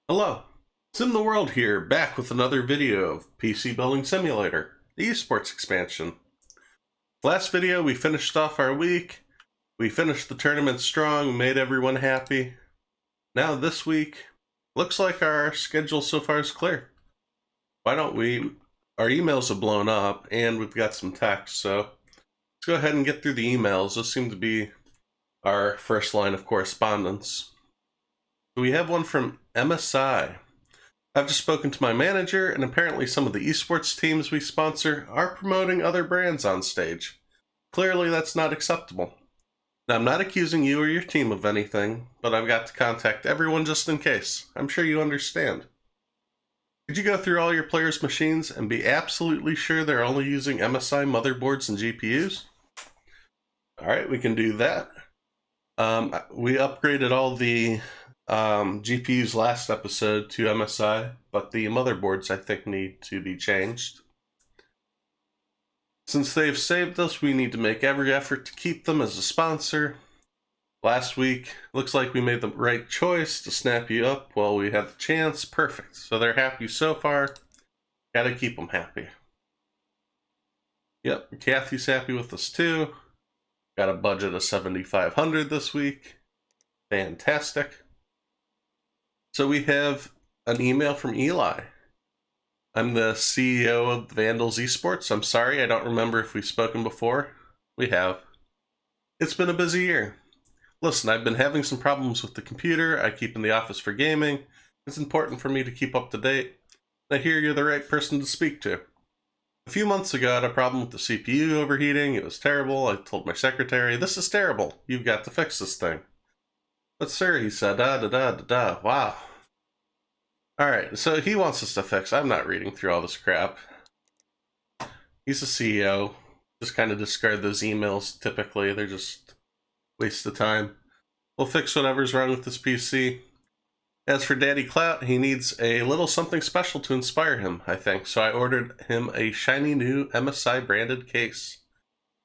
Hello, SimTheWorld here, back with another video of PC Building Simulator, the Esports expansion. Last video we finished off our week, we finished the tournament strong, made everyone happy. Now this week, looks like our schedule so far is clear. Why don't we, our emails have blown up and we've got some text, so let's go ahead and get through the emails. Those seem to be our first line of correspondence. We have one from MSI. I've just spoken to my manager, and apparently some of the esports teams we sponsor are promoting other brands on stage. Clearly that's not acceptable. Now, I'm not accusing you or your team of anything, but I've got to contact everyone just in case. I'm sure you understand. Could you go through all your players' machines and be absolutely sure they're only using MSI motherboards and GPUs? Alright, we can do that. We upgraded all the GPUs last episode to MSI, but the motherboards I think need to be changed. Since they've saved us, we need to make every effort to keep them as a sponsor. Last week, looks like we made the right choice to snap you up while we had the chance. Perfect. So they're happy so far. Gotta keep them happy. Yep, Kathy's happy with us too. Got a budget of $7,500 this week. Fantastic. So we have an email from Eli. I'm the CEO of Vandals Esports. I'm sorry, I don't remember if we've spoken before. We have. It's been a busy year. Listen, I've been having some problems with the computer I keep in the office for gaming. It's important for me to keep up to date. I hear you're the right person to speak to. A few months ago, I had a problem with the CPU overheating. It was terrible. I told my secretary, "This is terrible. You've got to fix this thing." "But sir," he said, wow. Alright, so he wants us to fix. I'm not reading through all this crap. He's the CEO. Just kind of discard those emails typically. They're just waste of time. We'll fix whatever's wrong with this PC. As for Daddy Clout, he needs a little something special to inspire him, I think. So I ordered him a shiny new MSI branded case.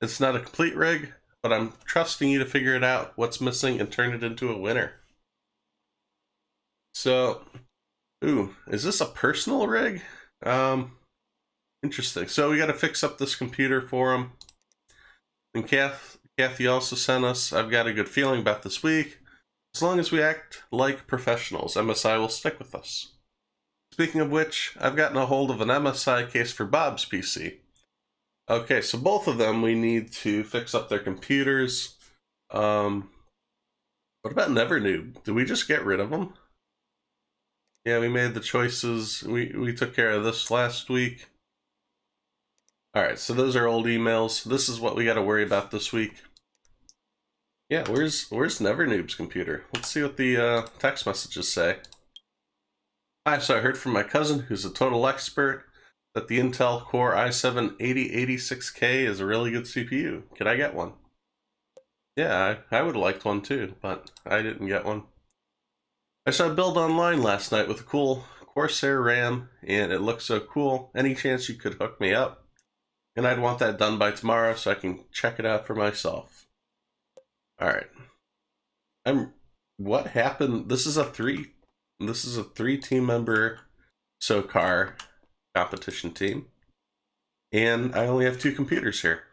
It's not a complete rig, but I'm trusting you to figure it out, what's missing, and turn it into a winner. So, ooh, is this a personal rig? Interesting. So we got to fix up this computer for him. And Kathy also sent us, "I've got a good feeling about this week. As long as we act like professionals, MSI will stick with us." Speaking of which, I've gotten a hold of an MSI case for Bob's PC. Okay, so both of them we need to fix up their computers. What about Nevernoob? Did we just get rid of them? Yeah, we made the choices. We took care of this last week. Alright, so those are old emails. This is what we got to worry about this week. Yeah, where's Nevernoob's computer? Let's see what the text messages say. "Hi, so I heard from my cousin, who's a total expert, that the Intel Core i7-8086K is a really good CPU. Could I get one?" Yeah, I would have liked one too, but I didn't get one. "I saw a build online last night with a cool Corsair RAM, and it looks so cool. Any chance you could hook me up? And I'd want that done by tomorrow so I can check it out for myself." Alright. What happened? This is a three team member SOCAR competition team. And I only have 2 computers here.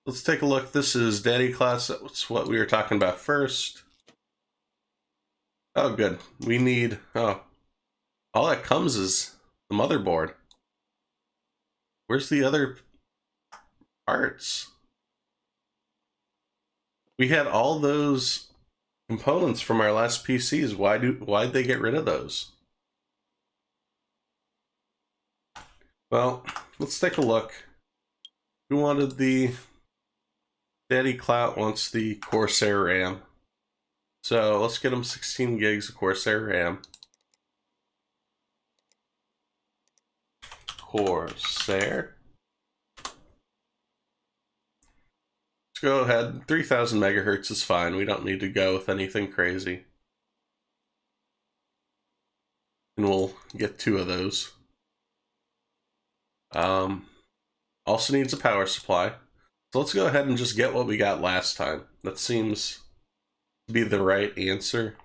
Let's take a look. This is Daddy Class. That's what we were talking about first. Oh, good. We need, all that comes is the motherboard. Where's the other parts? We had all those components from our last PCs. Why'd they get rid of those? Well, let's take a look. Who wanted the Daddy Clout wants the Corsair RAM. So let's get him 16 gigs of Corsair RAM. Corsair. Let's go ahead. 3000 megahertz is fine. We don't need to go with anything crazy. And we'll get 2 of those. Also needs a power supply. So let's go ahead and just get what we got last time. That seems to be the right answer.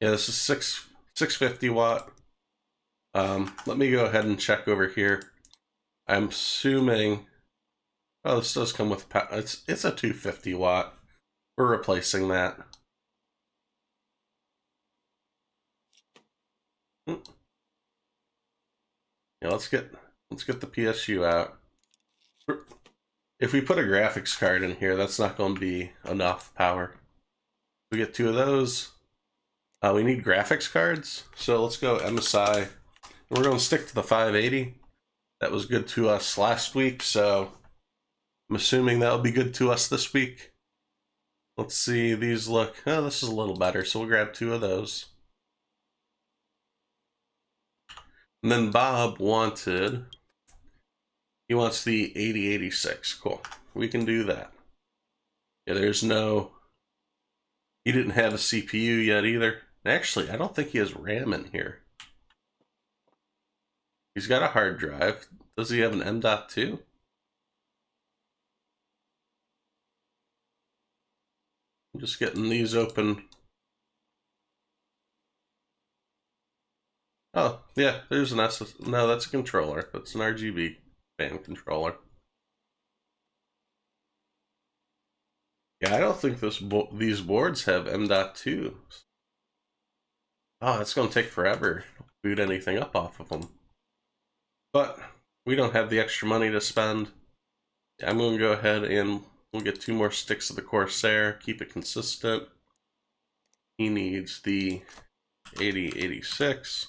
Yeah, this is 650 watt. Let me go ahead and check over here. I'm assuming, oh, this does come with, it's a 250 watt. We're replacing that. Yeah, let's get the PSU out. If we put a graphics card in here, that's not going to be enough power. We get 2 of those. We need graphics cards, so let's go MSI. We're going to stick to the 580. That was good to us last week, so I'm assuming that'll be good to us this week. Let's see, these look, oh, this is a little better, so we'll grab 2 of those. And then Bob wanted, he wants the 8086. Cool, we can do that. Yeah, there's no, he didn't have a CPU yet either. Actually, I don't think he has RAM in here. He's got a hard drive. Does he have an M.2? I'm just getting these open. Oh, yeah, there's an SS. No, that's a controller. That's an RGB fan controller. Yeah, I don't think these boards have M.2. Oh, it's going to take forever to boot anything up off of them. But we don't have the extra money to spend. I'm going to go ahead and we'll get 2 more sticks of the Corsair, keep it consistent. He needs the 8086.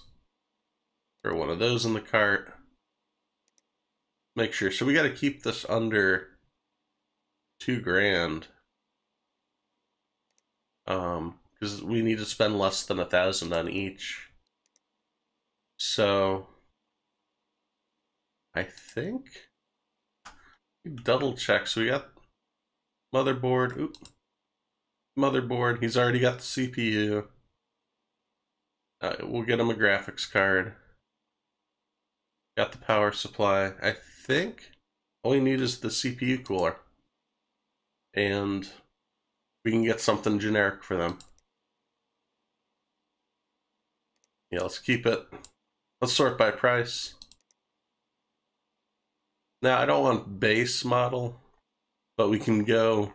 Throw one of those in the cart. Make sure, so we got to keep this under $2,000. Because we need to spend less than 1,000 on each. So I think double check. So we got motherboard. Oop. Motherboard. He's already got the CPU. We'll get him a graphics card. Got the power supply. I think all we need is the CPU cooler. And we can get something generic for them. Yeah, let's keep it. Let's sort by price. Now, I don't want base model, but we can go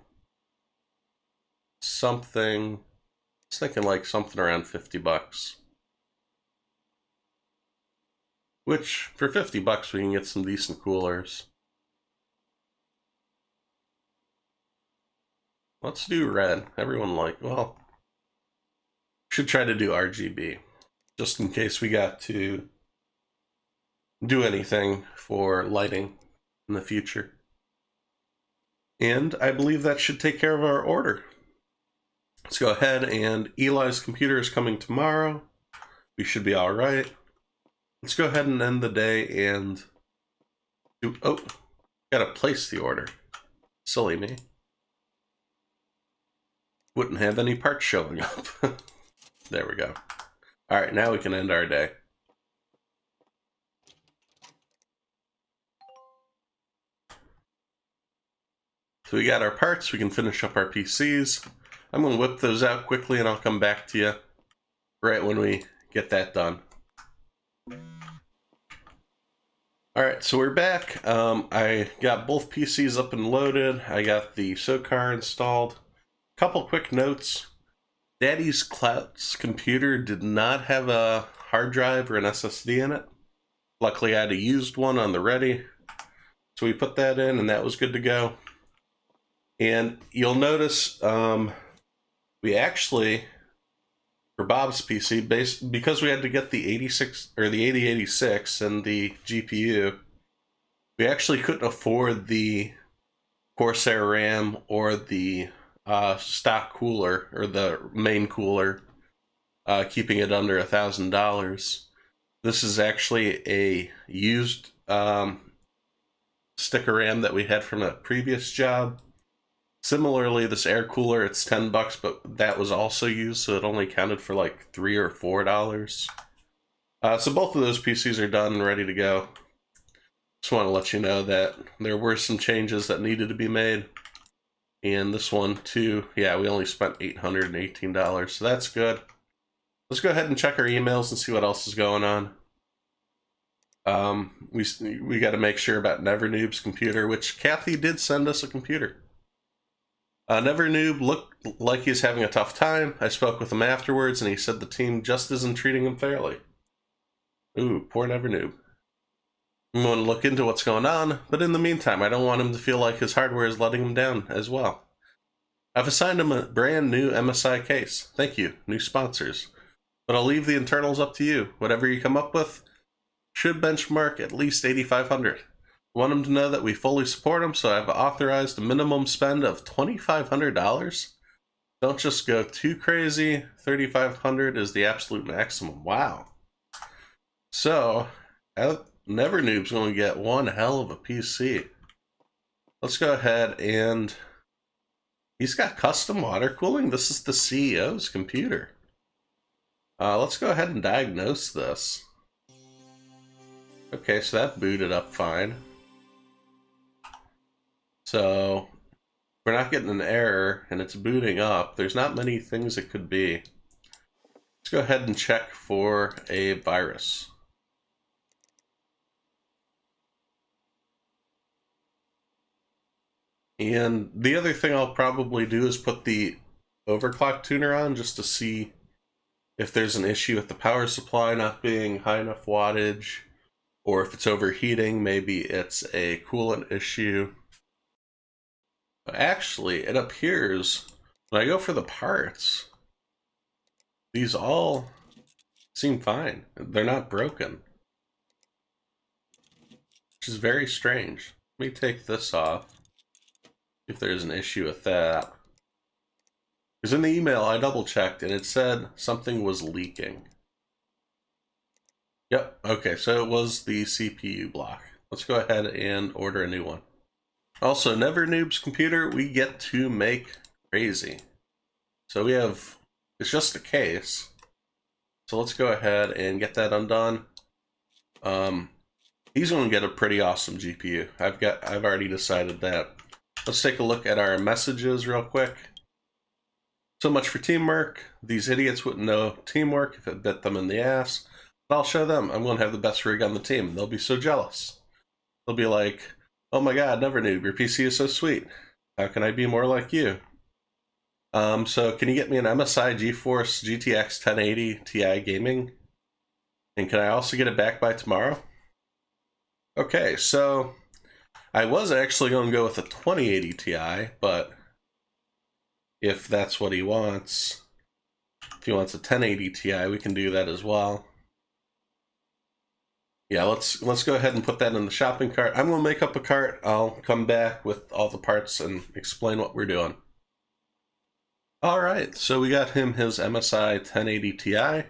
something. I was thinking like something around 50 bucks. Which, for 50 bucks, we can get some decent coolers. Let's do red. Everyone well, should try to do RGB, just in case we got to do anything for lighting in the future. And I believe that should take care of our order. Let's go ahead, and Eli's computer is coming tomorrow. We should be all right. Let's go ahead and end the day and do, oh, gotta place the order. Silly me. Wouldn't have any parts showing up. There we go. All right, now we can end our day. So we got our parts, we can finish up our PCs. I'm gonna whip those out quickly and I'll come back to you right when we get that done. All right, so we're back. I got both PCs up and loaded. I got the SOCAR installed. Couple quick notes. Daddy's Clout's computer did not have a hard drive or an SSD in it. Luckily, I had a used one on the ready. So we put that in and that was good to go. And you'll notice we actually, for Bob's PC, because we had to get the 86 or the 8086 and the GPU, we actually couldn't afford the Corsair RAM or the stock cooler or the main cooler, keeping it under $1,000. This is actually a used sticker RAM that we had from a previous job. Similarly, this air cooler, it's 10 bucks, but that was also used, so it only counted for like $3 or $4. So both of those PCs are done and ready to go. Just want to let you know that there were some changes that needed to be made. And this one too, yeah, we only spent $818, so that's good. Let's go ahead and check our emails and see what else is going on. We got to make sure about NeverNoob's computer, which Kathy did send us a computer. NeverNoob looked like he's having a tough time. I spoke with him afterwards, and he said the team just isn't treating him fairly. Ooh, poor NeverNoob. I'm going to look into what's going on, but in the meantime, I don't want him to feel like his hardware is letting him down as well. I've assigned him a brand new MSI case. Thank you, new sponsors. But I'll leave the internals up to you. Whatever you come up with should benchmark at least 8,500. I want him to know that we fully support him, so I've authorized a minimum spend of $2,500. Don't just go too crazy. 3,500 is the absolute maximum. Wow. So, NeverNoob's going to get one hell of a PC. Let's go ahead and... He's got custom water cooling. This is the CEO's computer. Let's go ahead and diagnose this. Okay, so that booted up fine. So, we're not getting an error, and it's booting up. There's not many things it could be. Let's go ahead and check for a virus. And the other thing I'll probably do is put the overclock tuner on just to see if there's an issue with the power supply not being high enough wattage, or if it's overheating, maybe it's a coolant issue. But actually, it appears when I go for the parts, these all seem fine. They're not broken, which is very strange. Let me take this off, if there's an issue with that. Because in the email, I double checked and it said something was leaking. Yep, okay, so it was the CPU block. Let's go ahead and order a new one. Also, NeverNoob's computer, we get to make crazy. So we have, it's just a case. So let's go ahead and get that undone. He's going to get a pretty awesome GPU. I've already decided that. Let's take a look at our messages real quick. So much for teamwork. These idiots wouldn't know teamwork if it bit them in the ass. But I'll show them. I'm going to have the best rig on the team. They'll be so jealous. They'll be like, oh my god, NeverNoob, your PC is so sweet. How can I be more like you? So can you get me an MSI GeForce GTX 1080 Ti gaming? And can I also get it back by tomorrow? Okay, so I was actually going to go with a 2080 Ti, but if that's what he wants, if he wants a 1080 Ti, we can do that as well. Yeah, let's go ahead and put that in the shopping cart. I'm going to make up a cart. I'll come back with all the parts and explain what we're doing. Alright, so we got him his MSI 1080 Ti.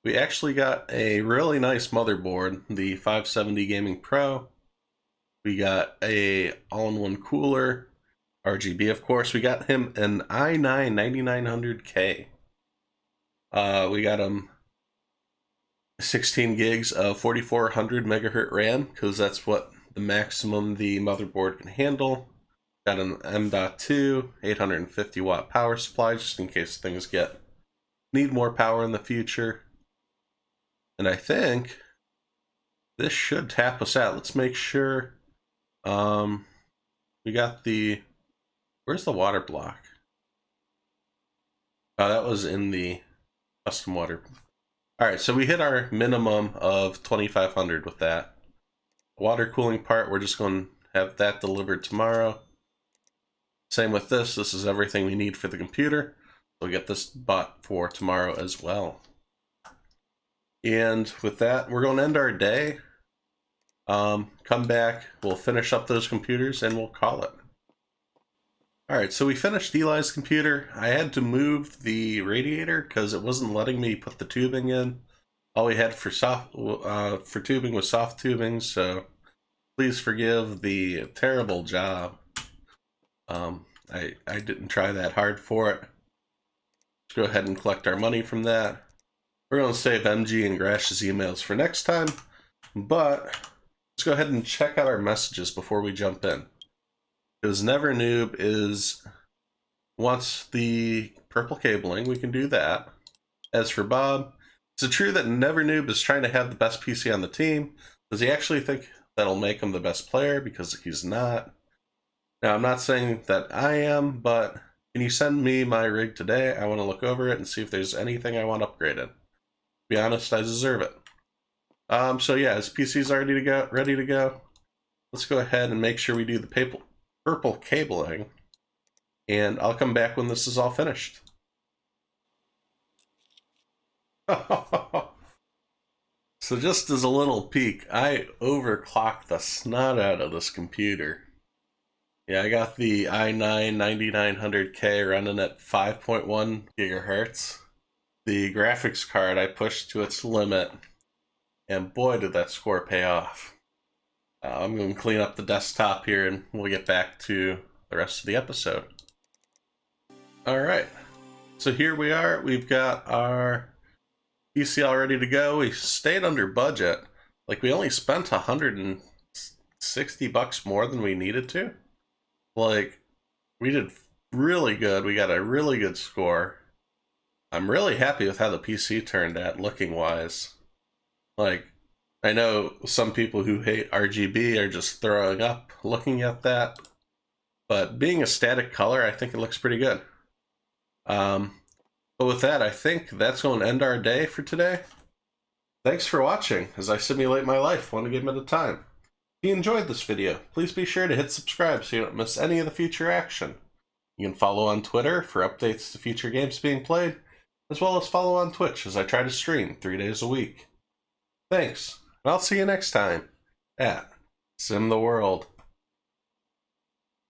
We actually got a really nice motherboard, the 570 Gaming Pro. We got a all-in-one cooler, RGB of course. We got him an i9 9900K. We got him 16 gigs of 4400 megahertz RAM, because that's what the maximum the motherboard can handle. Got an M.2 850 watt power supply just in case things need more power in the future. And I think this should tap us out. Let's make sure. We got the, where's the water block? Oh, that was in the custom water. All right, so we hit our minimum of 2,500 with that. Water cooling part, we're just going to have that delivered tomorrow. Same with this. This is everything we need for the computer. We'll get this bought for tomorrow as well. And with that, we're going to end our day. Come back, we'll finish up those computers, and we'll call it. Alright, so we finished Eli's computer. I had to move the radiator because it wasn't letting me put the tubing in. All we had for tubing was soft tubing, so please forgive the terrible job. I didn't try that hard for it. Let's go ahead and collect our money from that. We're going to save MG and Grash's emails for next time, but let's go ahead and check out our messages before we jump in. Because NeverNoob wants the purple cabling, we can do that. As for Bob, is it true that Never Noob is trying to have the best PC on the team? Does he actually think that'll make him the best player? Because he's not. Now, I'm not saying that I am, but can you send me my rig today? I want to look over it and see if there's anything I want upgraded. To be honest, I deserve it. So yeah, his PC's ready to go. Let's go ahead and make sure we do the purple cabling, and I'll come back when this is all finished. So just as a little peek, I overclocked the snot out of this computer. Yeah, I got the i9 9900K running at 5.1 gigahertz. The graphics card I pushed to its limit, and boy did that score pay off. I'm going to clean up the desktop here and we'll get back to the rest of the episode. Alright, so here we are. We've got our PC all ready to go. We stayed under budget. Like, we only spent $160 more than we needed to. Like, we did really good. We got a really good score. I'm really happy with how the PC turned out looking wise. Like, I know some people who hate RGB are just throwing up looking at that, but being a static color, I think it looks pretty good. But with that, I think that's going to end our day for today. Thanks for watching as I simulate my life one game at a time. If you enjoyed this video, please be sure to hit subscribe so you don't miss any of the future action. You can follow on Twitter for updates to future games being played, as well as follow on Twitch as I try to stream 3 days a week. Thanks, and I'll see you next time at SimTheWorld.